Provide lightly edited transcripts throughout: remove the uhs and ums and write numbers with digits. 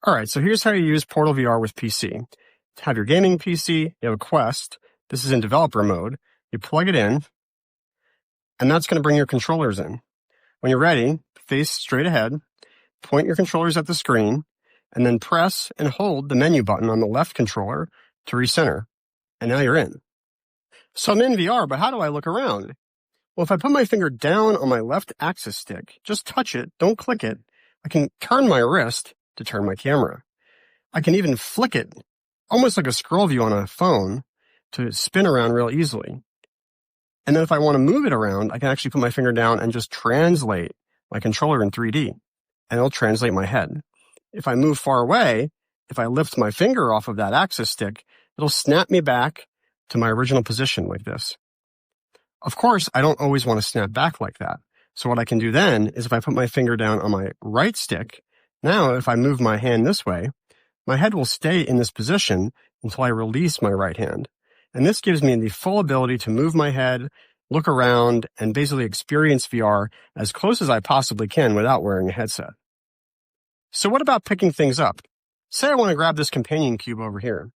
All right, so here's how you use PortalVR with PC. To have your gaming PC, you have a Quest. This is in developer mode. You plug it in, and that's going to bring your controllers in. When you're ready, face straight ahead, point your controllers at the screen, and then press and hold the menu button on the left controller to recenter. And now you're in. So I'm in VR, but how do I look around? Well, if I put my finger down on my left axis stick, just touch it, don't click it, I can turn my wrist to turn my camera. I can even flick it, almost like a scroll view on a phone, to spin around real easily. And then if I want to move it around, I can actually put my finger down and just translate my controller in 3D, and it'll translate my head. If I move far away, if I lift my finger off of that axis stick, it'll snap me back to my original position like this. Of course, I don't always want to snap back like that. So what I can do then is if I put my finger down on my right stick, now if I move my hand this way, my head will stay in this position until I release my right hand. And this gives me the full ability to move my head, look around, and basically experience VR as close as I possibly can without wearing a headset. So what about picking things up? Say I want to grab this companion cube over here.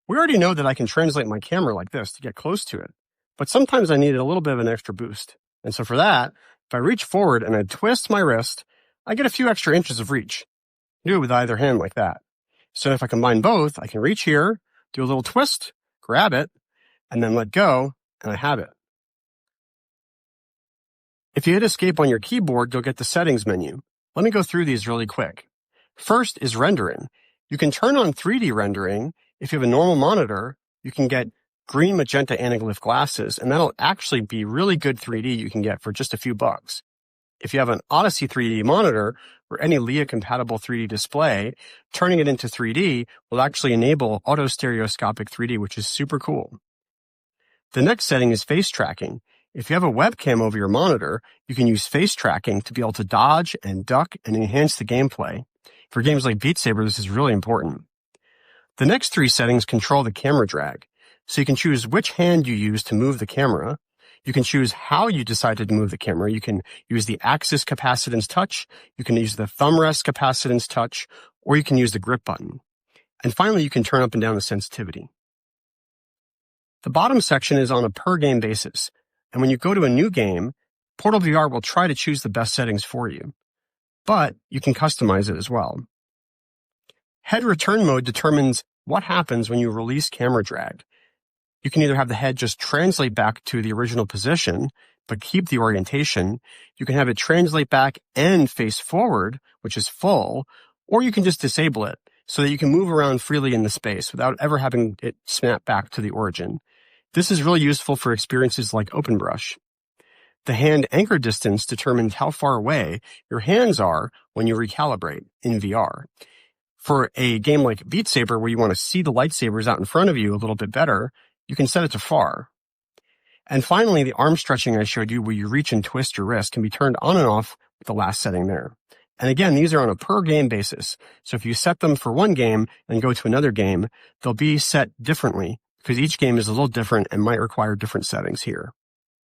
We already know that I can translate my camera like this to get close to it, but sometimes I need a little bit of an extra boost. And so for that, if I reach forward and I twist my wrist, I get a few extra inches of reach. Do it with either hand like that. So if I combine both, I can reach here, do a little twist, grab it, and then let go, and I have it. If you hit escape on your keyboard, you'll get the settings menu. Let me go through these really quick. First is rendering. You can turn on 3D rendering. If you have a normal monitor, you can get green magenta anaglyph glasses, and that'll actually be really good 3D you can get for just a few bucks. If you have an Odyssey 3D monitor or any Lea-compatible 3D display, turning it into 3D will actually enable auto-stereoscopic 3D, which is super cool. The next setting is face tracking. If you have a webcam over your monitor, you can use face tracking to be able to dodge and duck and enhance the gameplay. For games like Beat Saber, this is really important. The next three settings control the camera drag. So you can choose which hand you use to move the camera. You can choose how you decide to move the camera. You can use the axis capacitance touch, you can use the thumb rest capacitance touch, or you can use the grip button. And finally, you can turn up and down the sensitivity. The bottom section is on a per game basis. And when you go to a new game, PortalVR will try to choose the best settings for you. But you can customize it as well. Head return mode determines what happens when you release camera drag. You can either have the head just translate back to the original position, but keep the orientation. You can have it translate back and face forward, which is full, or you can just disable it so that you can move around freely in the space without ever having it snap back to the origin. This is really useful for experiences like OpenBrush. The hand anchor distance determines how far away your hands are when you recalibrate in VR. For a game like Beat Saber, where you want to see the lightsabers out in front of you a little bit better, you can set it to far. And finally, the arm stretching I showed you, where you reach and twist your wrist, can be turned on and off with the last setting there. And again, these are on a per game basis. So if you set them for one game and go to another game, they'll be set differently because each game is a little different and might require different settings here.